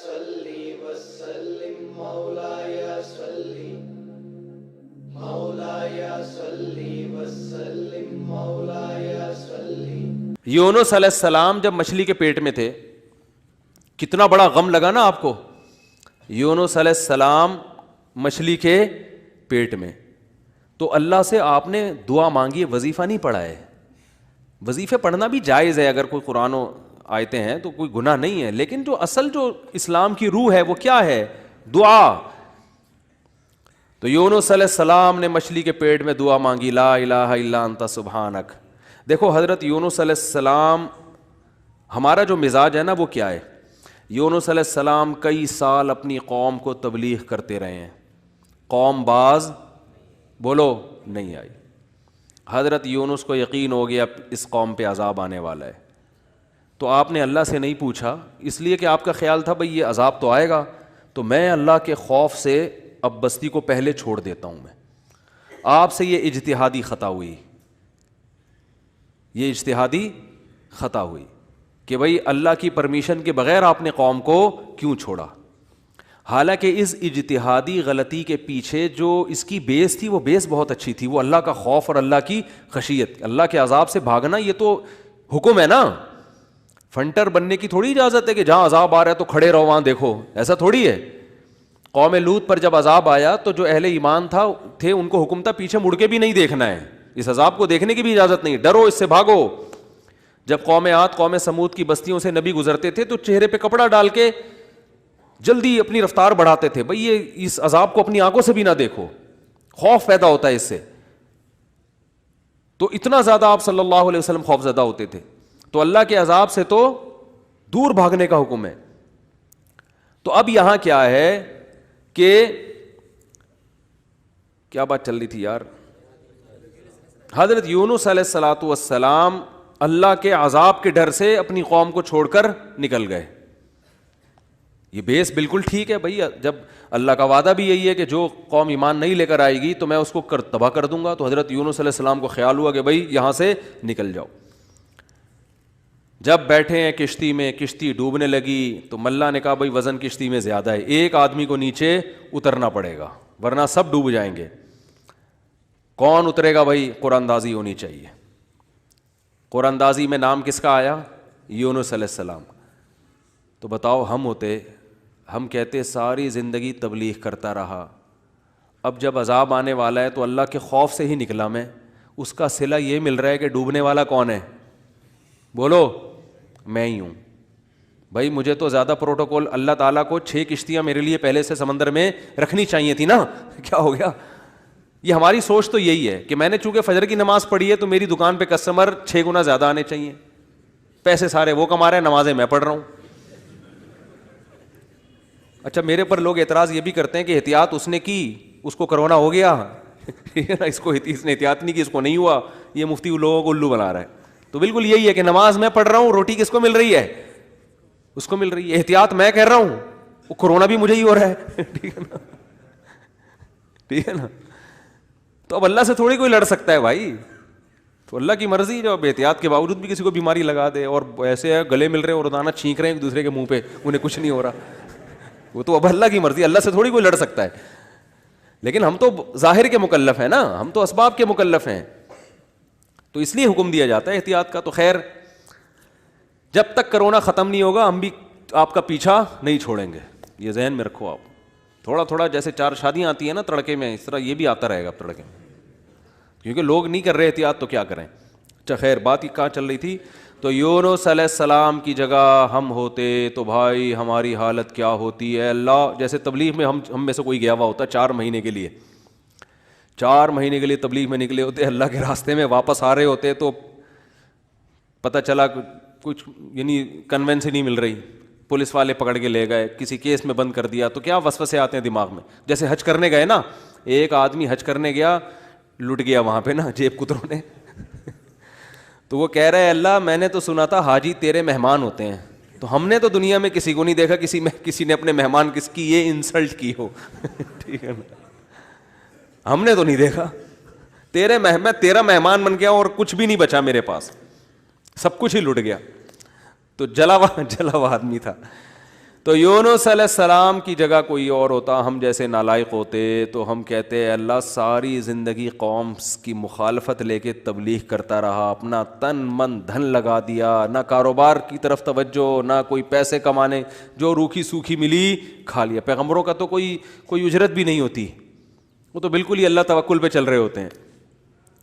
صلی وسلم مولاي صلی مولاي صلی وسلم مولاي صلی. یونس علیہ السلام جب مچھلی کے پیٹ میں تھے کتنا بڑا غم لگا نا آپ کو. یونس علیہ السلام مچھلی کے پیٹ میں, تو اللہ سے آپ نے دعا مانگی, وظیفہ نہیں پڑھا ہے. وظیفے پڑھنا بھی جائز ہے اگر کوئی قرآن و آیتیں ہیں تو کوئی گناہ نہیں ہے, لیکن جو اصل جو اسلام کی روح ہے وہ کیا ہے؟ دعا. تو یونس علیہ السلام نے مچھلی کے پیٹ میں دعا مانگی, لا الہ الا انت سبحانک. دیکھو حضرت یونس علیہ السلام, ہمارا جو مزاج ہے نا وہ کیا ہے؟ یونس علیہ السلام کئی سال اپنی قوم کو تبلیغ کرتے رہے ہیں, قوم باز بولو نہیں آئی. حضرت یونس کو یقین ہو گیا اس قوم پہ عذاب آنے والا ہے, تو آپ نے اللہ سے نہیں پوچھا, اس لیے کہ آپ کا خیال تھا بھئی یہ عذاب تو آئے گا, تو میں اللہ کے خوف سے اب بستی کو پہلے چھوڑ دیتا ہوں. میں آپ سے یہ اجتہادی خطا ہوئی, یہ اجتہادی خطا ہوئی کہ بھئی اللہ کی پرمیشن کے بغیر آپ نے قوم کو کیوں چھوڑا. حالانکہ اس اجتہادی غلطی کے پیچھے جو اس کی بیس تھی وہ بیس بہت اچھی تھی, وہ اللہ کا خوف اور اللہ کی خشیت. اللہ کے عذاب سے بھاگنا یہ تو حکم ہے نا, فنٹر بننے کی تھوڑی اجازت ہے کہ جہاں عذاب آ رہا ہے تو کھڑے رہو وہاں دیکھو, ایسا تھوڑی ہے. قوم لوط پر جب عذاب آیا تو جو اہل ایمان تھے ان کو حکم تھا پیچھے مڑ کے بھی نہیں دیکھنا ہے, اس عذاب کو دیکھنے کی بھی اجازت نہیں, ڈرو اس سے بھاگو. جب قوم عاد قوم سمود کی بستیوں سے نبی گزرتے تھے تو چہرے پہ کپڑا ڈال کے جلدی اپنی رفتار بڑھاتے تھے, بھئی یہ اس عذاب کو اپنی آنکھوں سے بھی نہ دیکھو, خوف پیدا ہوتا ہے اس سے. تو اتنا زیادہ آپ صلی اللہ علیہ وسلم خوف زدہ ہوتے تھے. تو اللہ کے عذاب سے تو دور بھاگنے کا حکم ہے. تو اب یہاں کیا ہے کہ کیا بات چل رہی تھی یار؟ حضرت یونس علیہ الصلوۃ والسلام اللہ کے عذاب کے ڈر سے اپنی قوم کو چھوڑ کر نکل گئے. یہ بیس بالکل ٹھیک ہے بھائی, جب اللہ کا وعدہ بھی یہی ہے کہ جو قوم ایمان نہیں لے کر آئے گی تو میں اس کو تباہ کر دوں گا. تو حضرت یونس علیہ السلام کو خیال ہوا کہ بھائی یہاں سے نکل جاؤ. جب بیٹھے ہیں کشتی میں, کشتی ڈوبنے لگی تو ملا نے کہا بھائی وزن کشتی میں زیادہ ہے, ایک آدمی کو نیچے اترنا پڑے گا ورنہ سب ڈوب جائیں گے. کون اترے گا بھائی؟ قرآن اندازی ہونی چاہیے. قرآن اندازی میں نام کس کا آیا؟ یونس علیہ السلام. تو بتاؤ ہم ہوتے, ہم کہتے ساری زندگی تبلیغ کرتا رہا, اب جب عذاب آنے والا ہے تو اللہ کے خوف سے ہی نکلا میں, اس کا صلہ یہ مل رہا ہے کہ ڈوبنے والا کون ہے؟ بولو میں ہی ہوں. بھائی مجھے تو زیادہ پروٹوکول, اللہ تعالیٰ کو 6 کشتیاں میرے لیے پہلے سے سمندر میں رکھنی چاہیے تھی نا, کیا ہو گیا؟ یہ ہماری سوچ تو یہی ہے کہ میں نے چونکہ فجر کی نماز پڑھی ہے تو میری دکان پہ کسٹمر 6 گنا زیادہ آنے چاہیے, پیسے سارے وہ کما رہے ہیں, نمازیں میں پڑھ رہا ہوں. اچھا میرے پر لوگ اعتراض یہ بھی کرتے ہیں کہ احتیاط اس نے کی, اس کو کرونا ہو گیا, اس کو اس نے احتیاط نہیں کی, اس کو نہیں ہوا, یہ مفتی لوگوں کو الو بنا رہا ہے. تو بالکل یہی ہے کہ نماز میں پڑھ رہا ہوں, روٹی کس کو مل رہی ہے؟ اس کو مل رہی ہے. احتیاط میں کہہ رہا ہوں, وہ کرونا بھی مجھے ہی ہو رہا ہے. ٹھیک ہے نا, ٹھیک ہے نا. تو اب اللہ سے تھوڑی کوئی لڑ سکتا ہے بھائی, تو اللہ کی مرضی, جو اب احتیاط کے باوجود بھی کسی کو بیماری لگا دے, اور ایسے ہے گلے مل رہے ہیں اور روزانہ چھینک رہے ہیں ایک دوسرے کے منہ پہ, انہیں کچھ نہیں ہو رہا, وہ تو اب اللہ کی مرضی, اللہ سے تھوڑی کوئی لڑ سکتا ہے. لیکن ہم تو ظاہر کے مکلف ہیں نا, ہم تو اسباب کے مکلف ہیں, تو اس لیے حکم دیا جاتا ہے احتیاط کا. تو خیر جب تک کرونا ختم نہیں ہوگا ہم بھی آپ کا پیچھا نہیں چھوڑیں گے, یہ ذہن میں رکھو آپ. تھوڑا تھوڑا جیسے 4 شادیاں آتی ہیں نا تڑکے میں, اس طرح یہ بھی آتا رہے گا اب تڑکے میں, کیونکہ لوگ نہیں کر رہے احتیاط تو کیا کریں. اچھا خیر بات ہی کہاں چل رہی تھی؟ تو یونس علیہ السلام کی جگہ ہم ہوتے تو بھائی ہماری حالت کیا ہوتی ہے. اللہ جیسے تبلیغ میں ہم میں سے کوئی گیا ہوا ہوتا 4 مہینے کے لیے, 4 مہینے کے لیے تبلیغ میں نکلے ہوتے, اللہ کے راستے میں واپس آ رہے ہوتے تو پتہ چلا کچھ یعنی کنوینس ہی نہیں مل رہی, پولیس والے پکڑ کے لے گئے, کسی کیس میں بند کر دیا, تو کیا وسوسے آتے ہیں دماغ میں. جیسے حج کرنے گئے نا, ایک آدمی حج کرنے گیا, لٹ گیا وہاں پہ نا جیب کتروں نے, تو وہ کہہ رہے اللہ میں نے تو سنا تھا حاجی تیرے مہمان ہوتے ہیں, تو ہم نے تو دنیا میں کسی کو نہیں دیکھا کسی نے اپنے مہمان کس کی یہ انسلٹ کی ہو. ٹھیک ہے نا, ہم نے تو نہیں دیکھا, میں تیرا مہمان بن گیا اور کچھ بھی نہیں بچا میرے پاس, سب کچھ ہی لٹ گیا. تو جلا ہوا آدمی تھا. تو یونس علیہ السلام کی جگہ کوئی اور ہوتا, ہم جیسے نالائق ہوتے, تو ہم کہتے اللہ ساری زندگی قوم کی مخالفت لے کے تبلیغ کرتا رہا, اپنا تن من دھن لگا دیا, نہ کاروبار کی طرف توجہ, نہ کوئی پیسے کمانے, جو روکھی سوکھی ملی کھا لیا. پیغمبروں کا تو کوئی اجرت بھی نہیں ہوتی, وہ تو بالکل ہی اللہ توکل پہ چل رہے ہوتے ہیں.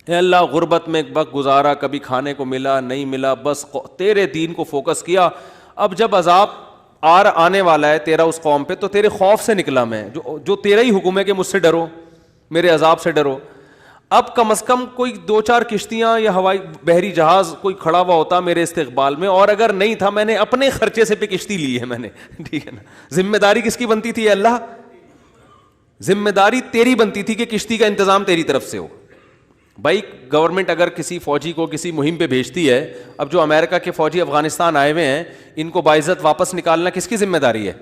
اے اللہ غربت میں وقت گزارا, کبھی کھانے کو ملا نہیں ملا, بس تیرے دین کو فوکس کیا. اب جب عذاب آنے والا ہے تیرا اس قوم پہ, تو تیرے خوف سے نکلا میں, جو تیرا ہی حکم ہے کہ مجھ سے ڈرو, میرے عذاب سے ڈرو. اب کم از کم کوئی 2-4 کشتیاں یا ہوائی بحری جہاز کوئی کھڑا ہوا ہوتا میرے استقبال میں, اور اگر نہیں تھا میں نے اپنے خرچے سے پہ کشتی لی ہے میں نے, ٹھیک ہے نا. ذمہ داری کس کی بنتی تھی اللہ؟ ذمہ داری تیری بنتی تھی کہ کشتی کا انتظام تیری طرف سے ہو. بھائی گورنمنٹ اگر کسی فوجی کو کسی مہم پہ بھیجتی ہے, اب جو امریکہ کے فوجی افغانستان آئے ہوئے ہیں ان کو باعزت واپس نکالنا کس کی ذمہ داری ہے؟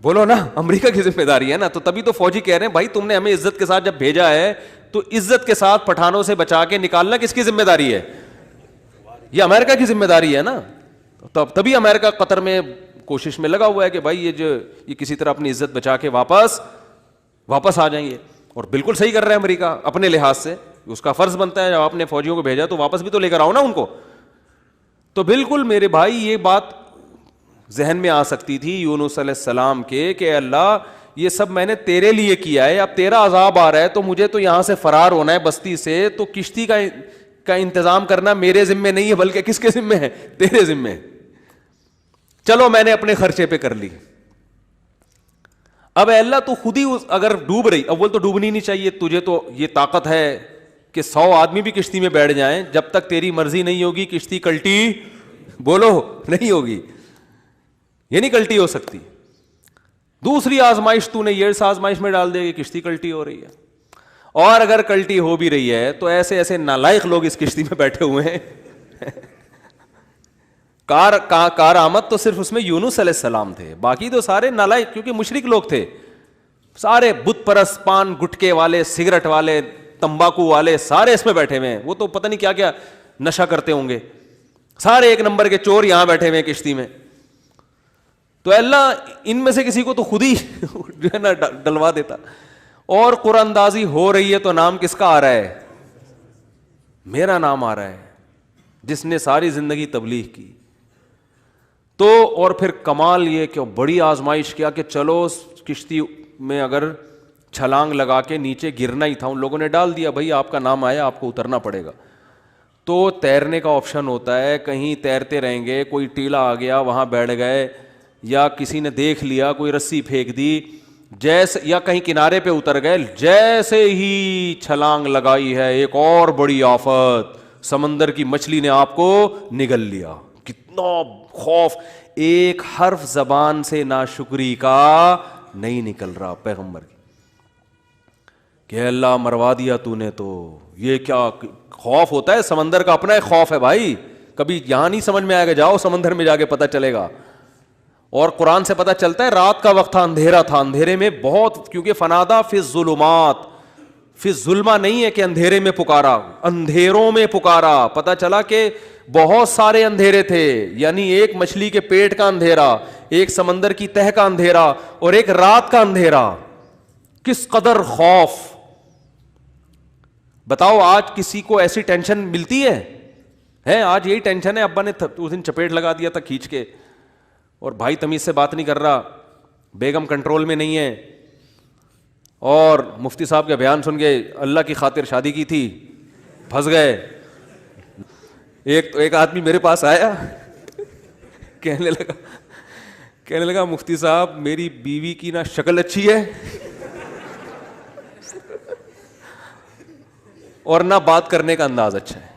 بولو نا, امریکہ کی ذمہ داری ہے نا. تو تبھی تو فوجی کہہ رہے ہیں بھائی تم نے ہمیں عزت کے ساتھ جب بھیجا ہے تو عزت کے ساتھ پٹھانوں سے بچا کے نکالنا کس کی ذمہ داری ہے؟ یہ امریکہ کی ذمہ داری ہے نا. تبھی امریکہ قطر میں کوشش میں لگا ہوا ہے کہ بھائی یہ کسی طرح اپنی عزت بچا کے واپس آ جائیں گے. اور بالکل صحیح کر رہا ہے امریکہ اپنے لحاظ سے, اس کا فرض بنتا ہے جب آپ نے فوجیوں کو بھیجا تو واپس بھی تو لے کر آؤ نا ان کو. تو بالکل میرے بھائی یہ بات ذہن میں آ سکتی تھی یونس علیہ السلام کے کہ اللہ یہ سب میں نے تیرے لیے کیا ہے, اب تیرا عذاب آ رہا ہے تو مجھے تو یہاں سے فرار ہونا ہے بستی سے, تو کشتی کا انتظام کرنا میرے ذمے نہیں ہے بلکہ کس کے ذمے ہے؟ تیرے ذمے. چلو میں نے اپنے خرچے پہ کر لی. اب اللہ تو خود ہی اگر ڈوب رہی, اول تو ڈوبنی نہیں چاہیے, تجھے تو یہ طاقت ہے کہ 100 آدمی بھی کشتی میں بیٹھ جائیں, جب تک تیری مرضی نہیں ہوگی کشتی کلٹی بولو نہیں ہوگی, یہ نہیں کلٹی ہو سکتی. دوسری آزمائش تو نے یہ اس آزمائش میں ڈال دے کہ کشتی کلٹی ہو رہی ہے, اور اگر کلٹی ہو بھی رہی ہے تو ایسے نالائق لوگ اس کشتی میں بیٹھے ہوئے ہیں. کار آمد تو صرف اس میں یونس علیہ السلام تھے, باقی تو سارے نالائق, کیونکہ مشرک لوگ تھے سارے, بت پرست, پان گٹکے والے, سگریٹ والے, تمباکو والے, سارے اس میں بیٹھے ہوئے ہیں. وہ تو پتہ نہیں کیا کیا نشہ کرتے ہوں گے, سارے ایک نمبر کے چور یہاں بیٹھے ہوئے ہیں کشتی میں. تو اللہ ان میں سے کسی کو تو خود ہی جو ہے نا ڈلوا دیتا. اور قرآن اندازی ہو رہی ہے تو نام کس کا آ رہا ہے؟ میرا نام آ رہا ہے, جس نے ساری زندگی تبلیغ کی. تو اور پھر کمال یہ کہ بڑی آزمائش کیا کہ چلو کشتی میں اگر چھلانگ لگا کے نیچے گرنا ہی تھا, ان لوگوں نے ڈال دیا بھائی آپ کا نام آیا آپ کو اترنا پڑے گا. تو تیرنے کا آپشن ہوتا ہے, کہیں تیرتے رہیں گے, کوئی ٹیلا آ گیا وہاں بیٹھ گئے, یا کسی نے دیکھ لیا کوئی رسی پھینک دی, جیسے یا کہیں کنارے پہ اتر گئے, جیسے ہی چھلانگ لگائی ہے ایک اور بڑی آفت, سمندر کی مچھلی نے آپ کو نگل لیا. کتنا خوف, ایک حرف زبان سے ناشکری کا نہیں نکل رہا پیغمبر کی کہ اللہ مروا دیا تو نے. تو یہ کیا خوف ہوتا ہے, سمندر کا اپنا ایک خوف ہے بھائی, کبھی یہاں نہیں سمجھ میں آئے گا, جاؤ سمندر میں جا کے پتہ چلے گا. اور قرآن سے پتہ چلتا ہے رات کا وقت تھا, اندھیرا تھا, اندھیرے میں بہت, کیونکہ فنادا فی الظلمات, فی الظلمہ نہیں ہے کہ اندھیرے میں پکارا, اندھیروں میں پکارا. پتہ چلا کہ بہت سارے اندھیرے تھے, یعنی ایک مچھلی کے پیٹ کا اندھیرا, ایک سمندر کی تہ کا اندھیرا, اور ایک رات کا اندھیرا. کس قدر خوف. بتاؤ آج کسی کو ایسی ٹینشن ملتی ہے؟ آج یہی ٹینشن ہے, ابا نے اس دن چپیٹ لگا دیا تھا کھینچ کے, اور بھائی تمیز سے بات نہیں کر رہا, بیگم کنٹرول میں نہیں ہے, اور مفتی صاحب کا بیان سن کے اللہ کی خاطر شادی کی تھی, پھنس گئے. ایک آدمی میرے پاس آیا, کہنے لگا مفتی صاحب میری بیوی کی نہ شکل اچھی ہے اور نہ بات کرنے کا انداز اچھا ہے.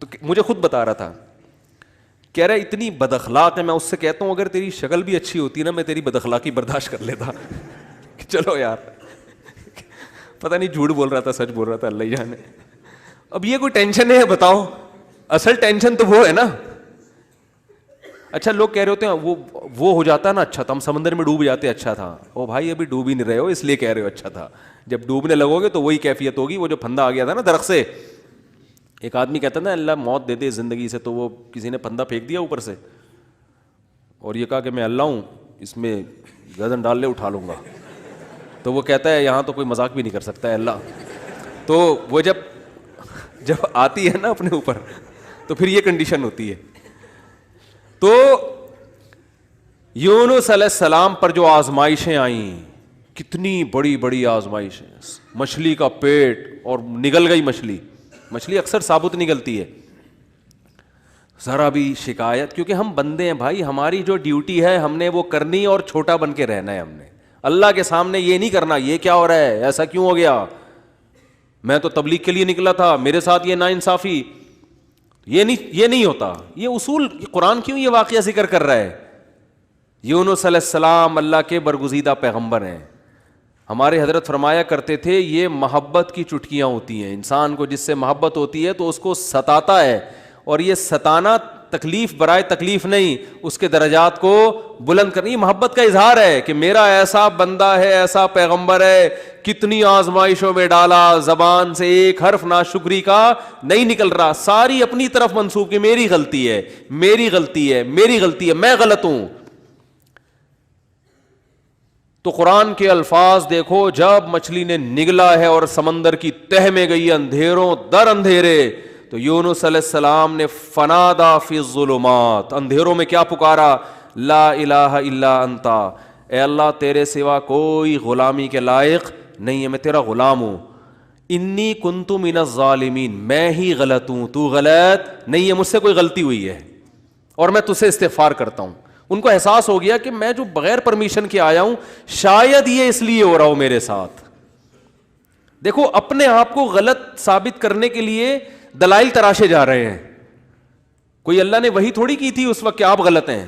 تو مجھے خود بتا رہا تھا, کہہ رہا اتنی بد اخلاق ہے. میں اس سے کہتا ہوں اگر تیری شکل بھی اچھی ہوتی نا میں تیری بد اخلاقی برداشت کر لیتا. چلو یار, پتہ نہیں جھوٹ بول رہا تھا سچ بول رہا تھا, اللہ جانے. اب یہ کوئی ٹینشن ہے بتاؤ؟ اصل ٹینشن تو وہ ہے نا. اچھا لوگ کہہ رہے ہوتے ہیں وہ ہو جاتا نا اچھا تھا, ہم سمندر میں ڈوب جاتے اچھا تھا. او بھائی ابھی ڈوب ہی نہیں رہے ہو اس لیے کہہ رہے ہو اچھا تھا, جب ڈوبنے لگو گے تو وہی کیفیت ہوگی. وہ جو پھندا آ گیا تھا نا درخت سے, ایک آدمی کہتا نا اللہ موت دے دے زندگی سے, تو وہ کسی نے پھندا پھینک دیا اوپر سے, اور یہ کہا کہ میں اللہ ہوں, اس میں گردن ڈال لے اٹھا لوں گا. تو وہ کہتا ہے یہاں تو کوئی مذاق بھی نہیں کر سکتا ہے اللہ. تو وہ جب آتی ہے نا اپنے اوپر, تو پھر یہ کنڈیشن ہوتی ہے. تو یونس علیہ السلام پر جو آزمائشیں آئیں, کتنی بڑی بڑی آزمائشیں, مچھلی کا پیٹ اور نگل گئی مچھلی. مچھلی اکثر ثابت نگلتی ہے, ذرا بھی شکایت, کیونکہ ہم بندے ہیں بھائی, ہماری جو ڈیوٹی ہے ہم نے وہ کرنی اور چھوٹا بن کے رہنا ہے. ہم نے اللہ کے سامنے یہ نہیں کرنا یہ کیا ہو رہا ہے, ایسا کیوں ہو گیا, میں تو تبلیغ کے لیے نکلا تھا, میرے ساتھ یہ ناانصافی. یہ نہیں ہوتا. یہ اصول قرآن کیوں یہ واقعہ ذکر کر رہا ہے؟ یونس علیہ السلام اللہ کے برگزیدہ پیغمبر ہیں. ہمارے حضرت فرمایا کرتے تھے یہ محبت کی چٹکیاں ہوتی ہیں. انسان کو جس سے محبت ہوتی ہے تو اس کو ستاتا ہے, اور یہ ستانا تکلیف برائے تکلیف نہیں, اس کے درجات کو بلند کرنی. یہ محبت کا اظہار ہے کہ میرا ایسا بندہ ہے, ایسا پیغمبر ہے, کتنی آزمائشوں میں ڈالا, زبان سے ایک حرف ناشکری کا نہیں نکل رہا, ساری اپنی طرف منسوب کہ میری غلطی ہے, میری غلطی ہے, میری غلطی ہے, میں غلط ہوں. تو قرآن کے الفاظ دیکھو, جب مچھلی نے نگلا ہے اور سمندر کی تہ میں گئی اندھیروں در اندھیرے, تو یونس علیہ السلام نے فنادا فی الظلمات, اندھیروں میں کیا پکارا, لا الہ الا انت, اے اللہ تیرے سوا کوئی غلامی کے لائق نہیں ہے, میں تیرا غلام ہوں. انی کنت من الظالمین, میں ہی غلط ہوں, تو غلط نہیں ہے, مجھ سے کوئی غلطی ہوئی ہے اور میں تجھ سے استغفار کرتا ہوں. ان کو احساس ہو گیا کہ میں جو بغیر پرمیشن کے آیا ہوں, شاید یہ اس لیے ہو رہا ہو میرے ساتھ. دیکھو اپنے آپ کو غلط ثابت کرنے کے لیے دلائل تراشے جا رہے ہیں. کوئی اللہ نے وہی تھوڑی کی تھی اس وقت کہ آپ غلط ہیں.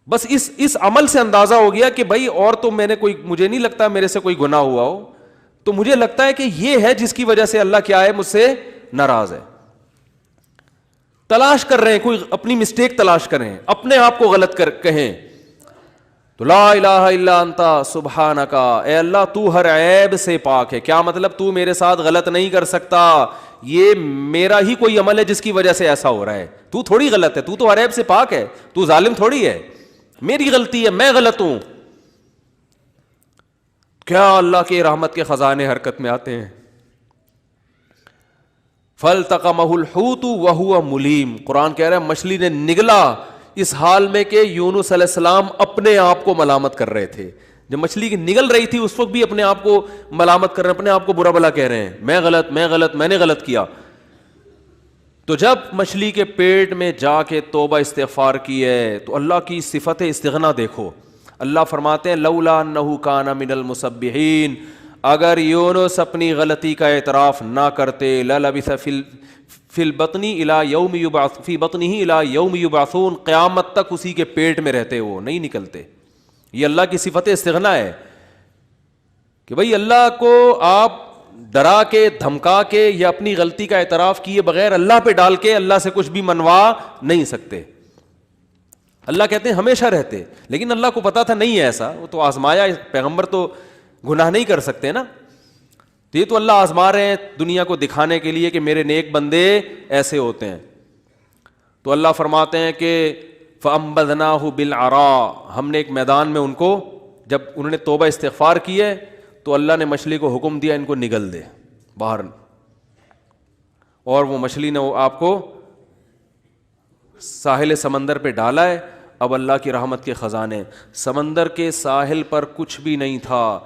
بس اس عمل سے اندازہ ہو گیا کہ بھائی اور تو مجھے نہیں لگتا میرے سے کوئی گناہ ہوا ہو, تو مجھے لگتا ہے کہ یہ ہے جس کی وجہ سے اللہ کیا ہے, مجھ سے ناراض ہے. تلاش کر رہے ہیں, کوئی اپنی مسٹیک تلاش کریں, اپنے آپ کو غلط کہیں. تو لا الہ الا انت سبحانک, اے اللہ تو ہر عیب سے پاک ہے. کیا مطلب, تو میرے ساتھ غلط نہیں کر سکتا, یہ میرا ہی کوئی عمل ہے جس کی وجہ سے ایسا ہو رہا ہے. تو تھوڑی غلط ہے, تو ہر عیب سے پاک ہے, تو ظالم تھوڑی ہے, میری غلطی ہے, میں غلط ہوں. کیا اللہ کے رحمت کے خزانے حرکت میں آتے ہیں. فَالْتَقَمَهُ الْحُوتُ وَهُوَ مُلِيمٌ, قرآن کہہ رہا ہے مچھلی نے نگلا اس حال میں کہ یونس علیہ السلام اپنے آپ کو ملامت کر رہے تھے. جب مچھلی کی نگل رہی تھی اس وقت بھی اپنے آپ کو ملامت کر رہے ہیں, اپنے آپ کو برا بھلا کہہ رہے ہیں, میں غلط, میں نے غلط کیا. تو جب مچھلی کے پیٹ میں جا کے توبہ استغفار کی ہے تو اللہ کی صفت استغنا دیکھو. اللہ فرماتے ہیں لولا انہ کان من المسبحین, اگر یونس اپنی غلطی کا اعتراف نہ کرتے, للبث فی البطن الی یوم یبعث فی بطنہ الی یوم یبعثون, قیامت تک اسی کے پیٹ میں رہتے, وہ نہیں نکلتے. یہ اللہ کی صفت استغنا ہے کہ بھئی اللہ کو آپ ڈرا کے دھمکا کے یا اپنی غلطی کا اعتراف کیے بغیر اللہ پہ ڈال کے اللہ سے کچھ بھی منوا نہیں سکتے. اللہ کہتے ہیں ہمیشہ رہتے, لیکن اللہ کو پتا تھا نہیں ہے ایسا, وہ تو آزمایا. پیغمبر تو گناہ نہیں کر سکتے نا, تو یہ تو اللہ آزما رہے ہیں دنیا کو دکھانے کے لیے کہ میرے نیک بندے ایسے ہوتے ہیں. تو اللہ فرماتے ہیں کہ فَأَنبَذْنَاهُ بِالْعَرَاءِ, ہم نے ایک میدان میں ان کو, جب انہوں نے توبہ استغفار کی ہے تو اللہ نے مچھلی کو حکم دیا ان کو نگل دے باہر, اور وہ مچھلی نے آپ کو ساحل سمندر پہ ڈالا ہے. اب اللہ کی رحمت کے خزانے, سمندر کے ساحل پر کچھ بھی نہیں تھا.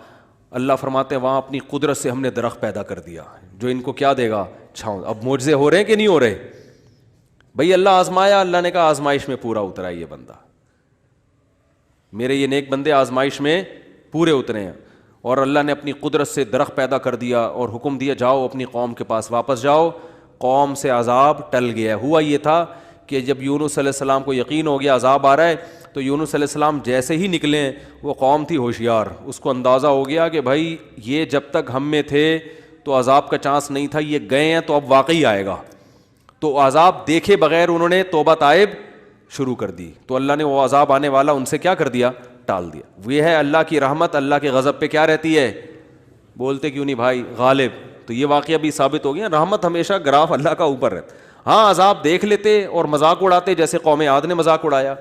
اللہ فرماتے ہیں وہاں اپنی قدرت سے ہم نے درخت پیدا کر دیا جو ان کو کیا دے گا, چھاؤں. اب معجزے ہو رہے ہیں کہ نہیں ہو رہے بھئی؟ اللہ آزمایا, اللہ نے کہا آزمائش میں پورا اترا یہ بندہ, میرے یہ نیک بندے آزمائش میں پورے اترے ہیں. اور اللہ نے اپنی قدرت سے درخت پیدا کر دیا اور حکم دیا جاؤ اپنی قوم کے پاس واپس جاؤ. قوم سے عذاب ٹل گیا. ہوا یہ تھا کہ جب یونس علیہ السلام کو یقین ہو گیا عذاب آ رہا ہے, تو یونس علیہ السلام جیسے ہی نکلے, وہ قوم تھی ہوشیار, اس کو اندازہ ہو گیا کہ بھائی یہ جب تک ہم میں تھے تو عذاب کا چانس نہیں تھا, یہ گئے ہیں تو اب واقعی آئے گا. تو عذاب دیکھے بغیر انہوں نے توبہ تائب شروع کر دی, تو اللہ نے وہ عذاب آنے والا ان سے کیا کر دیا, ٹال دیا. یہ ہے اللہ کی رحمت. اللہ کے غضب پہ کیا رہتی ہے, بولتے کیوں نہیں بھائی, غالب. تو یہ واقعہ بھی ثابت ہو گیا, رحمت ہمیشہ گراف اللہ کا اوپر رہتا. ہاں عذاب دیکھ لیتے اور مذاق اڑاتے, جیسے قوم عاد نے مذاق اڑایا,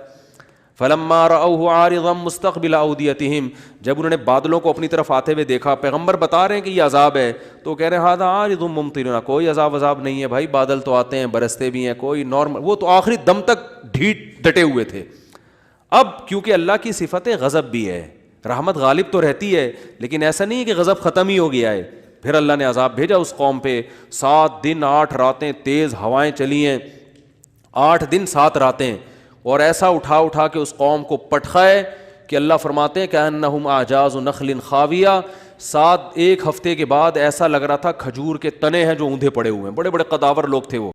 فلما رأوه عارضا مستقبل اودیتہم، جب انہوں نے بادلوں کو اپنی طرف آتے ہوئے دیکھا، پیغمبر بتا رہے ہیں کہ یہ عذاب ہے، تو کہہ رہے ہیں ھذا عارض ممطرنا، کوئی عذاب نہیں ہے بھائی، بادل تو آتے ہیں برستے بھی ہیں، کوئی نارمل، وہ تو آخری دم تک ڈٹے ہوئے تھے۔ اب کیونکہ اللہ کی صفت غضب بھی ہے، رحمت غالب تو رہتی ہے، لیکن ایسا نہیں ہے کہ غضب ختم ہی ہو گیا ہے، پھر اللہ نے عذاب بھیجا اس قوم پہ، 7 دن 8 راتیں تیز ہوائیں چلی ہیں، 8 دن 7 راتیں، اور ایسا اٹھا کے اس قوم کو پٹخائے کہ اللہ فرماتے ہیں کأنہم اعجاز نخل خاویہ، 1 ہفتے کے بعد ایسا لگ رہا تھا کھجور کے تنے ہیں جو اوندھے پڑے ہوئے ہیں، بڑے بڑے قداور لوگ تھے وہ۔